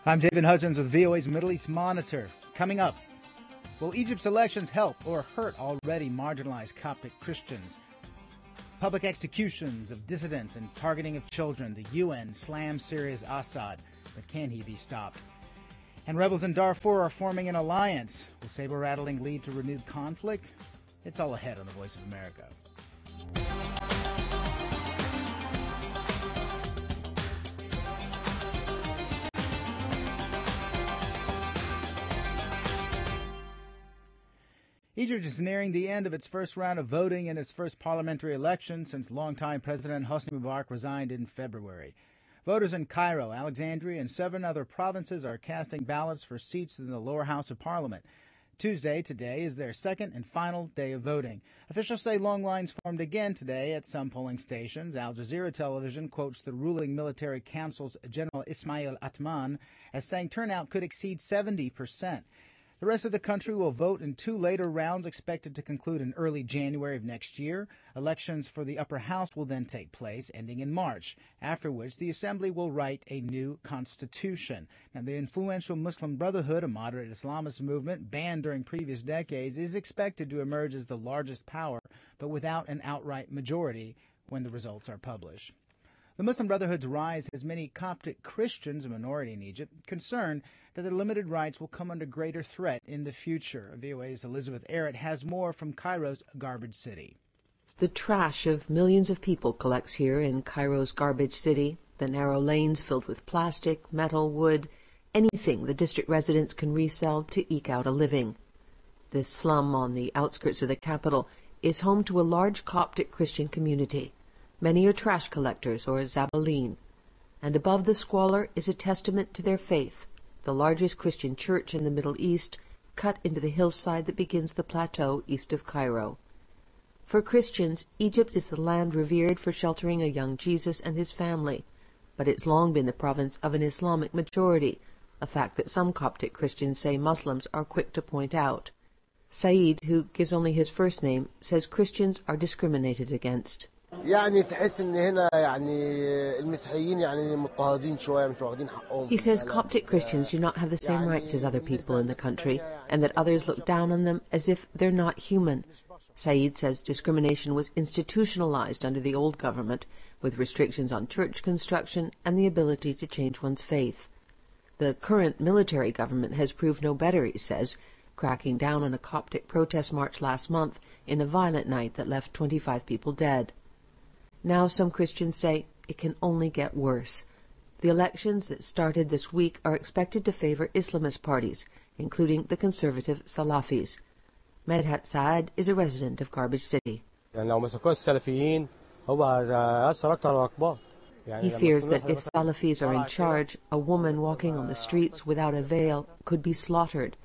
I'm David Hudgens with VOA's Middle East Monitor. Coming up, will Egypt's elections help or hurt already marginalized Coptic Christians? Public executions of dissidents and targeting of children. The UN slams Syria's Assad, but can he be stopped? And rebels in Darfur are forming an alliance. Will saber-rattling lead to renewed conflict? It's all ahead on the Voice of America. Egypt is nearing the end of its first round of voting in its first parliamentary election since longtime President Hosni Mubarak resigned in February. Voters in Cairo, Alexandria, and 7 other provinces are casting ballots for seats in the lower house of parliament. Tuesday, today, is their second and final day of voting. Officials say long lines formed again today at some polling stations. Al Jazeera television quotes the ruling military council's General Ismail Atman as saying turnout could exceed 70%. The rest of the country will vote in 2 later rounds expected to conclude in early January of next year. Elections for the upper house will then take place, ending in March, after which the assembly will write a new constitution. Now, the influential Muslim Brotherhood, a moderate Islamist movement banned during previous decades, is expected to emerge as the largest power, but without an outright majority when the results are published. The Muslim Brotherhood's rise has many Coptic Christians, a minority in Egypt, concerned that their limited rights will come under greater threat in the future. VOA's Elizabeth Errett has more from Cairo's Garbage City. The trash of millions of people collects here in Cairo's Garbage City, the narrow lanes filled with plastic, metal, wood, anything the district residents can resell to eke out a living. This slum on the outskirts of the capital is home to a large Coptic Christian community. Many are trash collectors or zabalin, and above the squalor is a testament to their faith, the largest Christian church in the Middle East, cut into the hillside that begins the plateau east of Cairo. For Christians, Egypt is the land revered for sheltering a young Jesus and his family, but it's long been the province of an Islamic majority, a fact that some Coptic Christians say Muslims are quick to point out. Saeed, who gives only his first name, says Christians are discriminated against. He says Coptic Christians do not have the same rights as other people in the country, and that others look down on them as if they're not human. Saeed says discrimination was institutionalized under the old government, with restrictions on church construction and the ability to change one's faith. The current military government has proved no better, he says, cracking down on a Coptic protest march last month in a violent night that left 25 people dead. Now some Christians say it can only get worse. The elections that started this week are expected to favor Islamist parties, including the conservative Salafis. Medhat Saad is a resident of Garbage City. He fears that if Salafis are in charge, a woman walking on the streets without a veil could be slaughtered.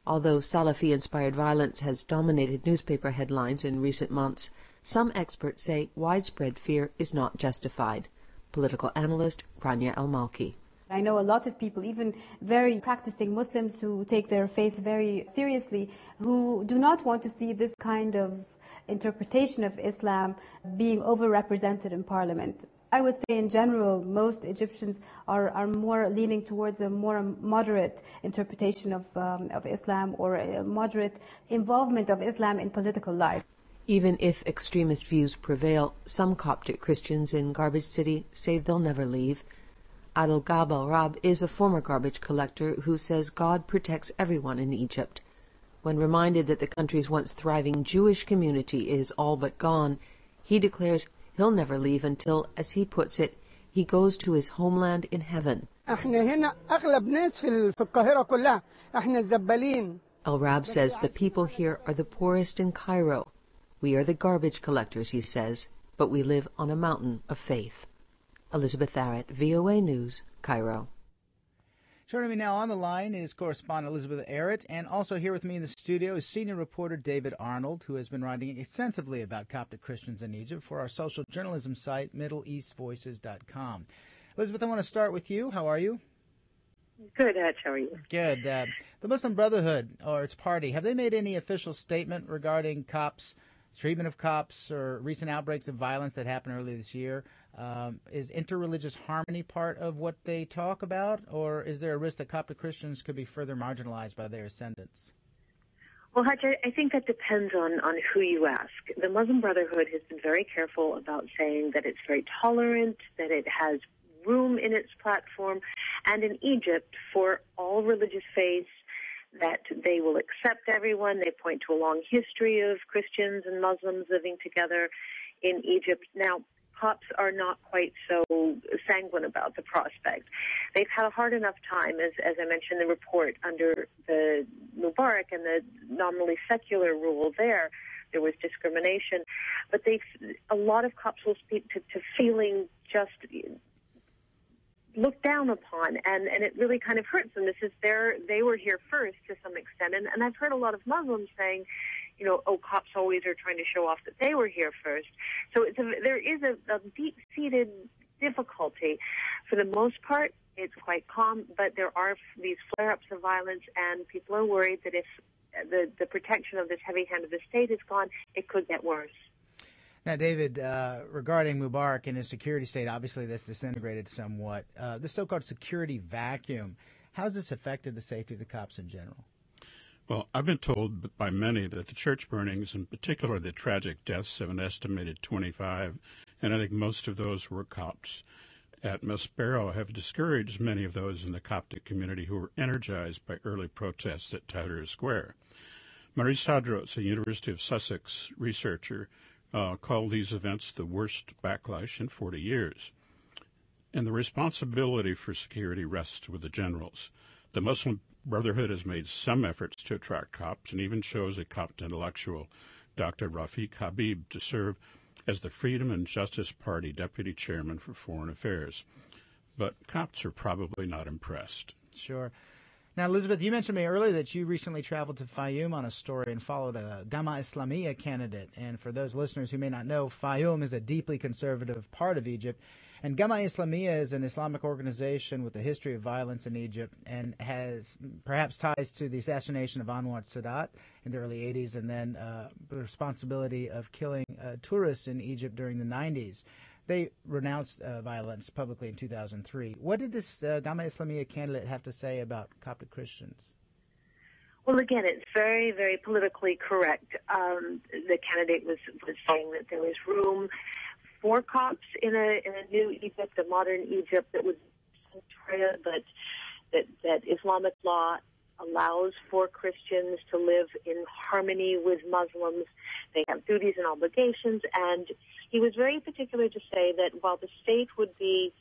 Although Salafi-inspired violence has dominated newspaper headlines in recent months, some experts say widespread fear is not justified. Political analyst Rania Al-Malki. I know a lot of people, even very practicing Muslims who take their faith very seriously, who do not want to see this kind of interpretation of Islam being overrepresented in parliament. I would say in general, most Egyptians are more leaning towards a more moderate interpretation of Islam, or a moderate involvement of Islam in political life. Even if extremist views prevail, some Coptic Christians in Garbage City say they'll never leave. Adel Gab al-Rab is a former garbage collector who says God protects everyone in Egypt. When reminded that the country's once thriving Jewish community is all but gone, he declares he'll never leave until, as he puts it, he goes to his homeland in heaven. Al-Rab says the people here are the poorest in Cairo. We are the garbage collectors, he says, but we live on a mountain of faith. Elizabeth Arrett, VOA News, Cairo. Joining me now on the line is correspondent Elizabeth Arrett, and also here with me in the studio is senior reporter David Arnold, who has been writing extensively about Coptic Christians in Egypt for our social journalism site, MiddleEastVoices.com. Elizabeth, I want to start with you. How are you? Good, Hutch. How are you? Good. The Muslim Brotherhood, or its party, have they made any official statement regarding Copts treatment of Copts or recent outbreaks of violence that happened earlier this year. Is interreligious harmony part of what they talk about, or is there a risk that Coptic Christians could be further marginalized by their ascendants? Well, Hutch, I think that depends on who you ask. The Muslim Brotherhood has been very careful about saying that it's very tolerant, that it has room in its platform, and in Egypt, for all religious faiths, that they will accept everyone. They point to a long history of Christians and Muslims living together in Egypt. Now, Copts are not quite so sanguine about the prospect. They've had a hard enough time, as I mentioned in the report, under the Mubarak and the nominally secular rule there. There was discrimination. But a lot of Copts will speak to feeling just looked down upon, and it really kind of hurts them. They were here first to some extent. And I've heard a lot of Muslims saying, Copts always are trying to show off that they were here first. So there is a deep-seated difficulty. For the most part, it's quite calm, but there are these flare-ups of violence, and people are worried that if the protection of this heavy hand of the state is gone, it could get worse. Now, David, regarding Mubarak and his security state, obviously that's disintegrated somewhat. The so-called security vacuum, how has this affected the safety of the Copts in general? Well, I've been told by many that the church burnings, in particular the tragic deaths of an estimated 25, and I think most of those were Copts, at Maspero, have discouraged many of those in the Coptic community who were energized by early protests at Tahrir Square. Marie Sadros, a University of Sussex researcher, called these events the worst backlash in 40 years. And the responsibility for security rests with the generals. The Muslim Brotherhood has made some efforts to attract Copts and even chose a Copt intellectual, Dr. Rafiq Habib, to serve as the Freedom and Justice Party Deputy Chairman for Foreign Affairs. But Copts are probably not impressed. Sure. Now, Elizabeth, you mentioned to me earlier that you recently traveled to Fayoum on a story and followed a Gama Islamiyya candidate. And for those listeners who may not know, Fayoum is a deeply conservative part of Egypt. And Gama Islamiyya is an Islamic organization with a history of violence in Egypt and has perhaps ties to the assassination of Anwar Sadat in the early 80s and then the responsibility of killing tourists in Egypt during the 90s. They renounced violence publicly in 2003. What did this Gama Islamiyya candidate have to say about Coptic Christians? Well, again, it's very, very politically correct. The candidate was saying that there was room for Copts in a new Egypt, a modern Egypt that was Syria, but that Islamic law allows for Christians to live in harmony with Muslims. They have duties and obligations, and he was very particular to say that while the state would be,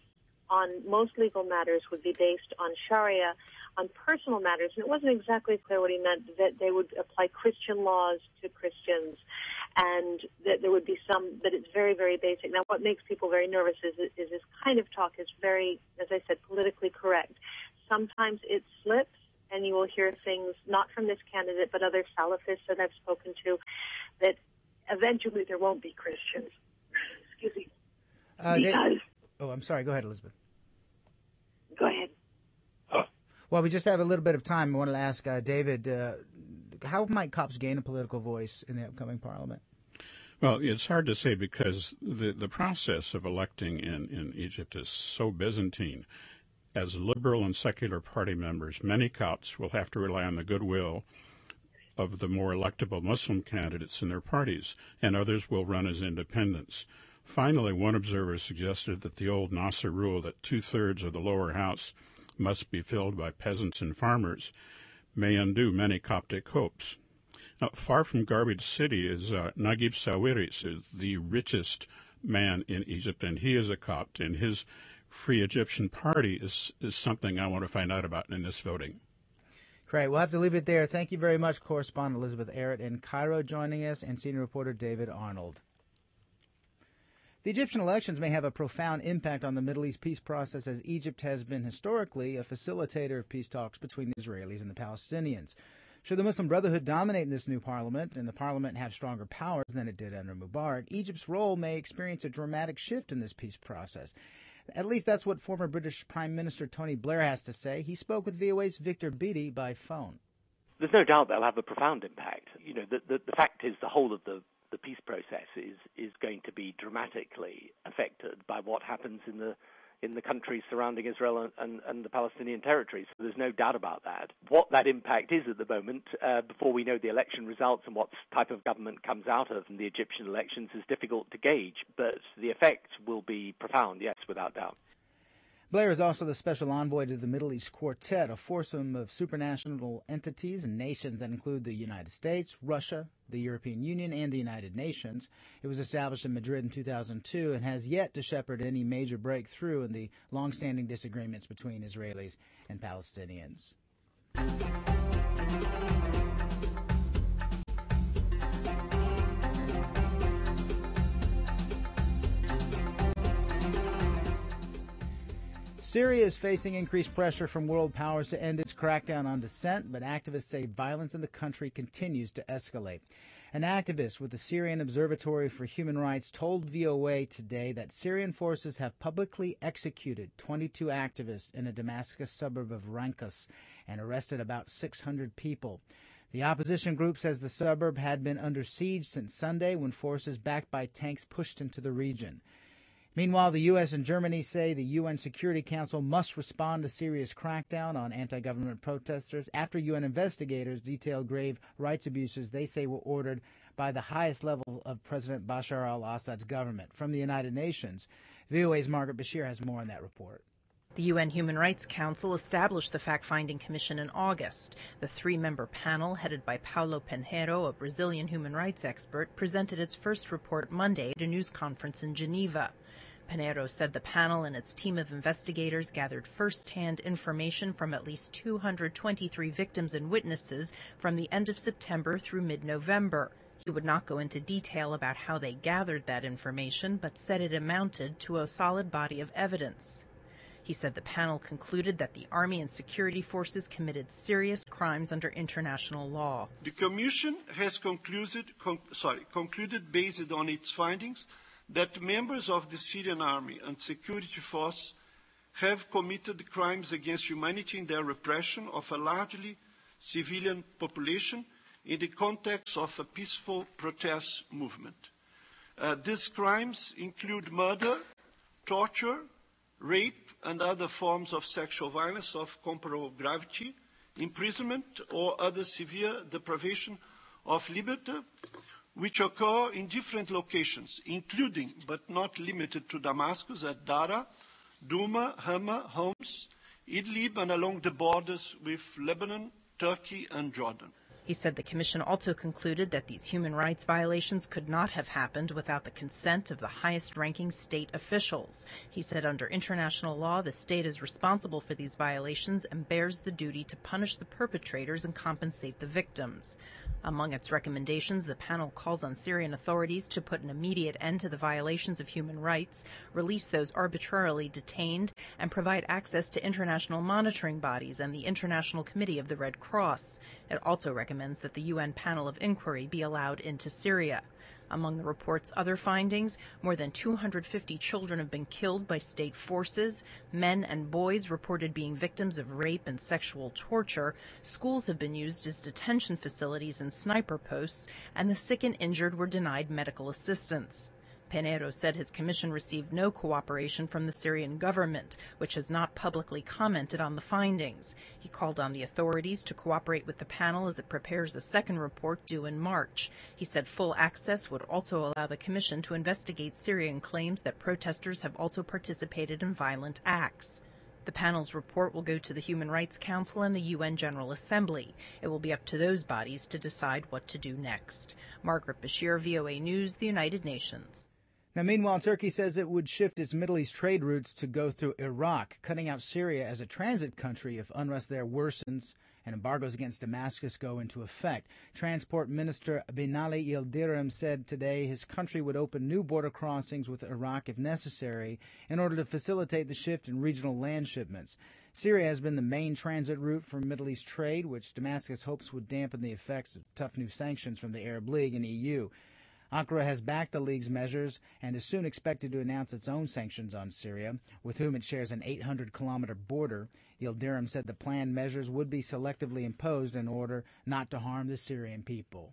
on most legal matters, would be based on Sharia, on personal matters, and it wasn't exactly clear what he meant, that they would apply Christian laws to Christians, and that there would be that it's very, very basic. Now, what makes people very nervous is this kind of talk is very, as I said, politically correct. Sometimes it slips, and you will hear things, not from this candidate, but other Salafists that I've spoken to, that eventually there won't be Christians. Excuse me. I'm sorry. Go ahead, Elizabeth. Go ahead. Well, we just have a little bit of time. I wanted to ask David, how might Copts gain a political voice in the upcoming parliament? Well, it's hard to say because the process of electing in Egypt is so Byzantine. As liberal and secular party members, many Copts will have to rely on the goodwill of the more electable Muslim candidates in their parties, and others will run as independents. Finally, one observer suggested that the old Nasser rule that 2/3 of the lower house must be filled by peasants and farmers may undo many Coptic hopes. Now, far from Garbage City is Naguib Sawiris, the richest man in Egypt, and he is a Copt, and his Free Egyptian Party is something I want to find out about in this voting. Great. We'll have to leave it there. Thank you very much, correspondent Elizabeth Arrett in Cairo joining us, and senior reporter David Arnold. The Egyptian elections may have a profound impact on the Middle East peace process, as Egypt has been historically a facilitator of peace talks between the Israelis and the Palestinians. Should the Muslim Brotherhood dominate in this new parliament, and the parliament have stronger powers than it did under Mubarak, Egypt's role may experience a dramatic shift in this peace process. At least that's what former British Prime Minister Tony Blair has to say. He spoke with VOA's Victor Beattie by phone. There's no doubt that'll have a profound impact. The fact is the whole of the the peace process is going to be dramatically affected by what happens in the countries surrounding Israel and the Palestinian territories. So there's no doubt about that. What that impact is at the moment, before we know the election results and what type of government comes out of the Egyptian elections, is difficult to gauge, but the effect will be profound, yes, without doubt. Blair is also the special envoy to the Middle East Quartet, a foursome of supranational entities and nations that include the United States, Russia, the European Union, and the United Nations. It was established in Madrid in 2002 and has yet to shepherd any major breakthrough in the long-standing disagreements between Israelis and Palestinians. Syria is facing increased pressure from world powers to end its crackdown on dissent, but activists say violence in the country continues to escalate. An activist with the Syrian Observatory for Human Rights told VOA today that Syrian forces have publicly executed 22 activists in a Damascus suburb of Rankas and arrested about 600 people. The opposition group says the suburb had been under siege since Sunday when forces backed by tanks pushed into the region. Meanwhile, the U.S. and Germany say the UN Security Council must respond to Syria's crackdown on anti-government protesters after UN investigators detailed grave rights abuses they say were ordered by the highest levels of President Bashar al-Assad's government. From the United Nations, VOA's Margaret Bashir has more on that report. The UN Human Rights Council established the Fact-Finding Commission in August. The three-member panel, headed by Paulo Pinheiro, a Brazilian human rights expert, presented its first report Monday at a news conference in Geneva. Pinheiro said the panel and its team of investigators gathered first-hand information from at least 223 victims and witnesses from the end of September through mid-November. He would not go into detail about how they gathered that information, but said it amounted to a solid body of evidence. He said the panel concluded that the army and security forces committed serious crimes under international law. The Commission has concluded based on its findings that members of the Syrian army and security force have committed crimes against humanity in their repression of a largely civilian population in the context of a peaceful protest movement. These crimes include murder, torture, rape and other forms of sexual violence of comparable gravity, imprisonment or other severe deprivation of liberty, which occur in different locations, including but not limited to Damascus, at Dara, Douma, Hama, Homs, Idlib, and along the borders with Lebanon, Turkey, and Jordan. He said the Commission also concluded that these human rights violations could not have happened without the consent of the highest-ranking state officials. He said under international law, the state is responsible for these violations and bears the duty to punish the perpetrators and compensate the victims. Among its recommendations, the panel calls on Syrian authorities to put an immediate end to the violations of human rights, release those arbitrarily detained, and provide access to international monitoring bodies and the International Committee of the Red Cross. It also recommends that the UN panel of inquiry be allowed into Syria. Among the report's other findings, more than 250 children have been killed by state forces, men and boys reported being victims of rape and sexual torture, schools have been used as detention facilities and sniper posts, and the sick and injured were denied medical assistance. Pinheiro said his commission received no cooperation from the Syrian government, which has not publicly commented on the findings. He called on the authorities to cooperate with the panel as it prepares a second report due in March. He said full access would also allow the commission to investigate Syrian claims that protesters have also participated in violent acts. The panel's report will go to the Human Rights Council and the UN General Assembly. It will be up to those bodies to decide what to do next. Margaret Bashir, VOA News, the United Nations. Now, meanwhile, Turkey says it would shift its Middle East trade routes to go through Iraq, cutting out Syria as a transit country if unrest there worsens and embargoes against Damascus go into effect. Transport Minister Binali Yildirim said today his country would open new border crossings with Iraq if necessary in order to facilitate the shift in regional land shipments. Syria has been the main transit route for Middle East trade, which Damascus hopes would dampen the effects of tough new sanctions from the Arab League and EU. Ankara has backed the League's measures and is soon expected to announce its own sanctions on Syria, with whom it shares an 800-kilometer border. Yildirim said the planned measures would be selectively imposed in order not to harm the Syrian people.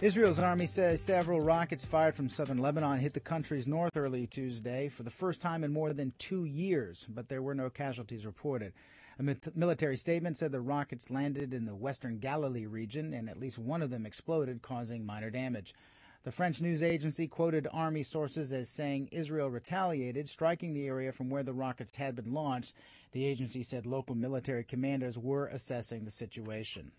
Israel's army says several rockets fired from southern Lebanon hit the country's north early Tuesday for the first time in more than 2 years, but there were no casualties reported. A military statement said the rockets landed in the western Galilee region, and at least one of them exploded, causing minor damage. The French news agency quoted army sources as saying Israel retaliated, striking the area from where the rockets had been launched. The agency said local military commanders were assessing the situation.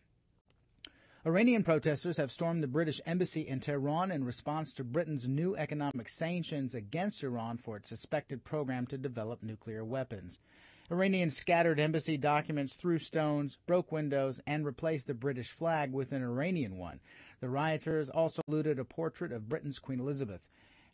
Iranian protesters have stormed the British embassy in Tehran in response to Britain's new economic sanctions against Iran for its suspected program to develop nuclear weapons. Iranians scattered embassy documents, threw stones, broke windows, and replaced the British flag with an Iranian one. The rioters also looted a portrait of Britain's Queen Elizabeth.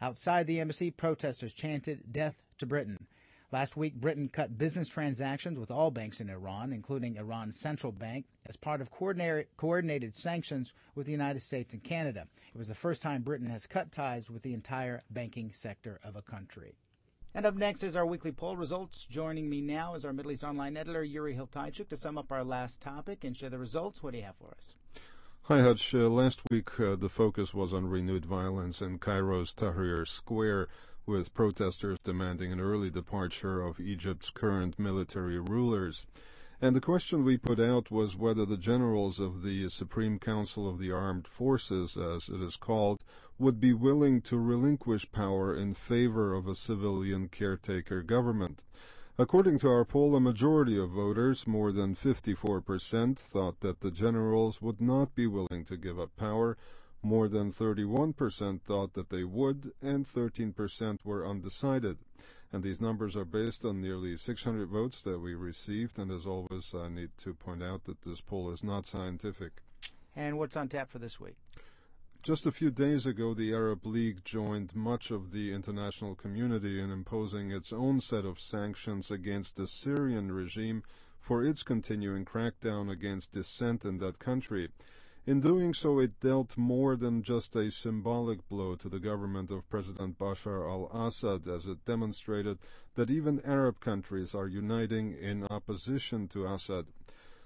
Outside the embassy, protesters chanted, "Death to Britain." Last week, Britain cut business transactions with all banks in Iran, including Iran's central bank, as part of coordinated sanctions with the United States and Canada. It was the first time Britain has cut ties with the entire banking sector of a country. And up next is our weekly poll results. Joining me now is our Middle East Online editor, Yuri Hiltaichuk, to sum up our last topic and share the results. What do you have for us? Hi, Hutch. Last week, the focus was on renewed violence in Cairo's Tahrir Square, with protesters demanding an early departure of Egypt's current military rulers. And the question we put out was whether the generals of the Supreme Council of the Armed Forces, as it is called, would be willing to relinquish power in favor of a civilian caretaker government. According to our poll, a majority of voters, more than 54%, thought that the generals would not be willing to give up power. More than 31% thought that they would, and 13% were undecided. And these numbers are based on nearly 600 votes that we received, and as always, I need to point out that this poll is not scientific. And what's on tap for this week? Just a few days ago, the Arab League joined much of the international community in imposing its own set of sanctions against the Syrian regime for its continuing crackdown against dissent in that country. In doing so, it dealt more than just a symbolic blow to the government of President Bashar al-Assad, as it demonstrated that even Arab countries are uniting in opposition to Assad.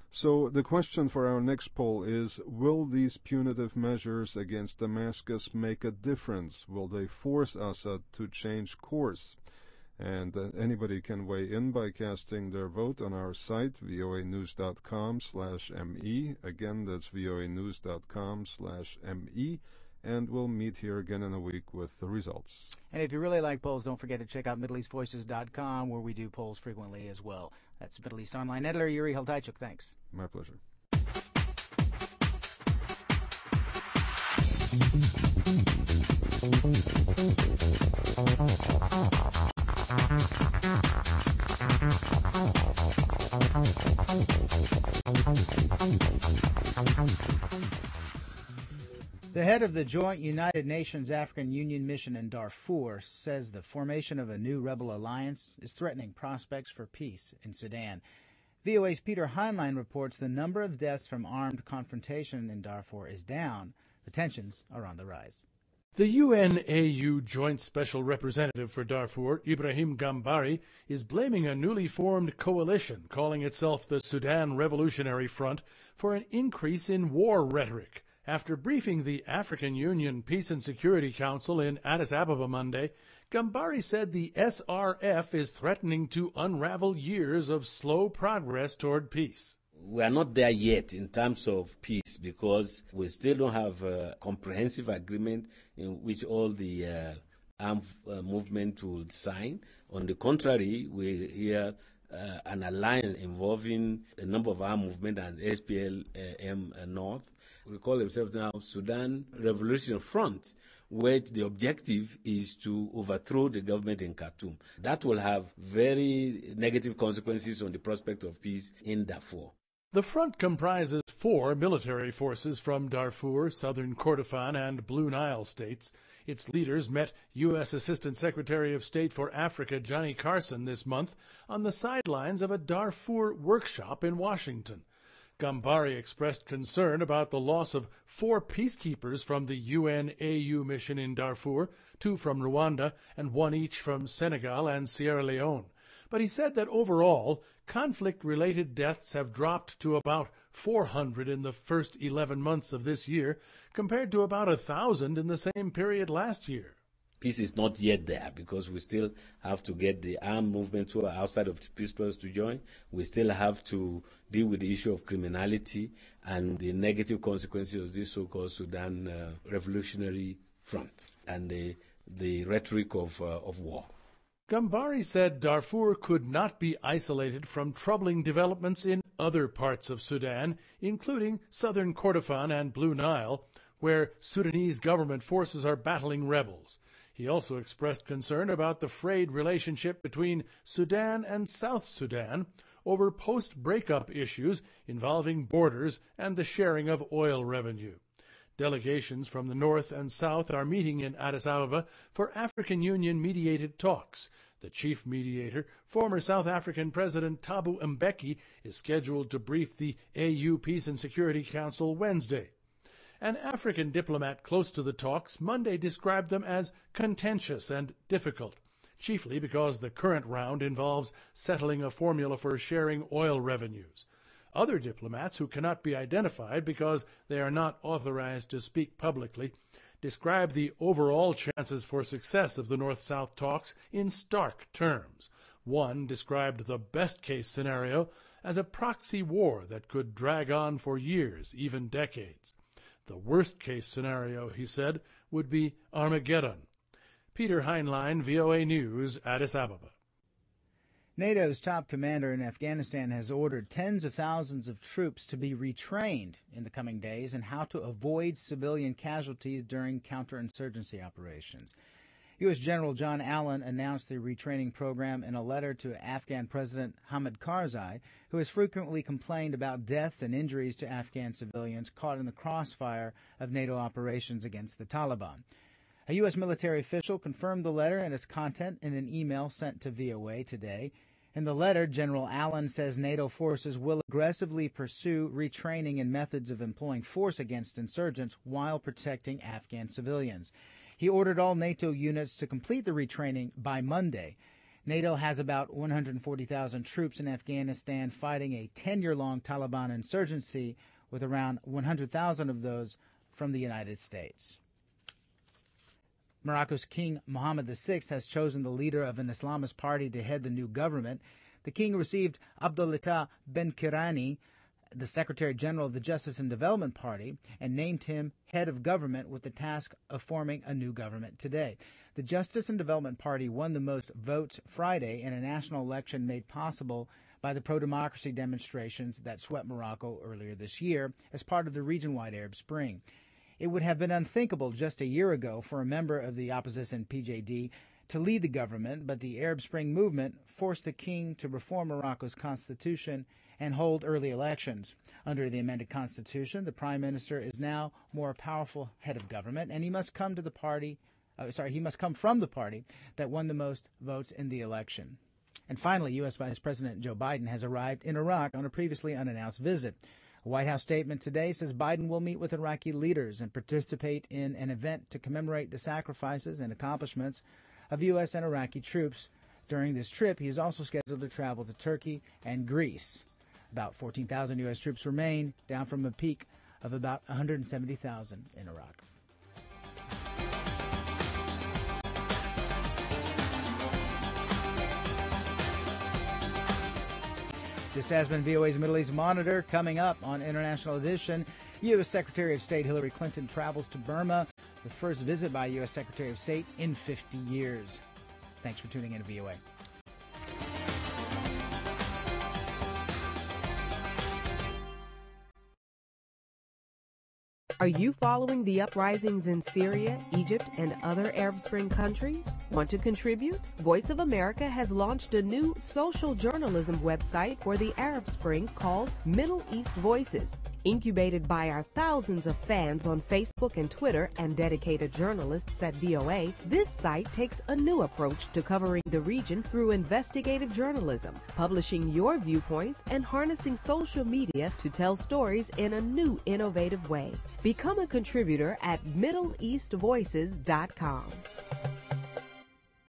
So the question for our next poll is, will these punitive measures against Damascus make a difference? Will they force Assad to change course? And anybody can weigh in by casting their vote on our site, voanews.com/me. Again, that's voanews.com/me. And we'll meet here again in a week with the results. And if you really like polls, don't forget to check out MiddleEastVoices.com, where we do polls frequently as well. That's Middle East Online editor Yuri Hiltaichuk. Thanks. My pleasure. The head of the joint United Nations African Union mission in Darfur says the formation of a new rebel alliance is threatening prospects for peace in Sudan. VOA's Peter Heinlein reports the number of deaths from armed confrontation in Darfur is down. The tensions are on the rise. The UN-AU Joint Special Representative for Darfur, Ibrahim Gambari, is blaming a newly formed coalition calling itself the Sudan Revolutionary Front for an increase in war rhetoric. After briefing the African Union Peace and Security Council in Addis Ababa Monday, Gambari said the SRF is threatening to unravel years of slow progress toward peace. We are not there yet in terms of peace because we still don't have a comprehensive agreement in which all the armed movement will sign. On the contrary, we hear an alliance involving a number of armed movement and SPLM North. We call themselves now Sudan Revolutionary Front, where the objective is to overthrow the government in Khartoum. That will have very negative consequences on the prospect of peace in Darfur. The front comprises 4 military forces from Darfur, southern Kordofan, and Blue Nile states. Its leaders met U.S. Assistant Secretary of State for Africa Johnny Carson this month on the sidelines of a Darfur workshop in Washington. Gambari expressed concern about the loss of 4 peacekeepers from the UN-AU mission in Darfur, 2 from Rwanda and 1 each from Senegal and Sierra Leone. But he said that overall, conflict-related deaths have dropped to about 400 in the first 11 months of this year, compared to about 1,000 in the same period last year. Peace is not yet there because we still have to get the armed movement who are outside of the peace process to join. We still have to deal with the issue of criminality and the negative consequences of this so-called Sudan Revolutionary Front and the rhetoric of war. Gambari said Darfur could not be isolated from troubling developments in other parts of Sudan, including southern Kordofan and Blue Nile, where Sudanese government forces are battling rebels. He also expressed concern about the frayed relationship between Sudan and South Sudan over post-breakup issues involving borders and the sharing of oil revenue. Delegations from the North and South are meeting in Addis Ababa for African Union-mediated talks. The chief mediator, former South African President Thabo Mbeki, is scheduled to brief the AU Peace and Security Council Wednesday. An African diplomat close to the talks Monday described them as contentious and difficult, chiefly because the current round involves settling a formula for sharing oil revenues. Other diplomats, who cannot be identified because they are not authorized to speak publicly, describe the overall chances for success of the North-South talks in stark terms. One described the best-case scenario as a proxy war that could drag on for years, even decades. The worst-case scenario, he said, would be Armageddon. Peter Heinlein, VOA News, Addis Ababa. NATO's top commander in Afghanistan has ordered tens of thousands of troops to be retrained in the coming days in how to avoid civilian casualties during counterinsurgency operations. U.S. General John Allen announced the retraining program in a letter to Afghan President Hamid Karzai, who has frequently complained about deaths and injuries to Afghan civilians caught in the crossfire of NATO operations against the Taliban. A U.S. military official confirmed the letter and its content in an email sent to VOA today. In the letter, General Allen says NATO forces will aggressively pursue retraining and methods of employing force against insurgents while protecting Afghan civilians. He ordered all NATO units to complete the retraining by Monday. NATO has about 140,000 troops in Afghanistan fighting a 10-year-long Taliban insurgency, with around 100,000 of those from the United States. Morocco's King Mohammed VI has chosen the leader of an Islamist party to head the new government. The king received Abdelattah Ben-Kirani, the Secretary General of the Justice and Development Party, and named him head of government with the task of forming a new government today. The Justice and Development Party won the most votes Friday in a national election made possible by the pro-democracy demonstrations that swept Morocco earlier this year as part of the region-wide Arab Spring. It would have been unthinkable just a year ago for a member of the opposition PJD to lead the government, but the Arab Spring movement forced the king to reform Morocco's constitution and hold early elections. Under the amended constitution, the prime minister is now more powerful head of government, and he must come from the party that won the most votes in the election. And finally, U.S. Vice President Joe Biden has arrived in Iraq on a previously unannounced visit. A White House statement today says Biden will meet with Iraqi leaders and participate in an event to commemorate the sacrifices and accomplishments of U.S. and Iraqi troops. During this trip, he is also scheduled to travel to Turkey and Greece. About 14,000 U.S. troops remain, down from a peak of about 170,000 in Iraq. This has been VOA's Middle East Monitor. Coming up on International Edition, U.S. Secretary of State Hillary Clinton travels to Burma, the first visit by U.S. Secretary of State in 50 years. Thanks for tuning in to VOA. Are you following the uprisings in Syria, Egypt, and other Arab Spring countries? Want to contribute? Voice of America has launched a new social journalism website for the Arab Spring called Middle East Voices. Incubated by our thousands of fans on Facebook and Twitter and dedicated journalists at VOA, this site takes a new approach to covering the region through investigative journalism, publishing your viewpoints and harnessing social media to tell stories in a new, innovative way. Become a contributor at MiddleEastVoices.com.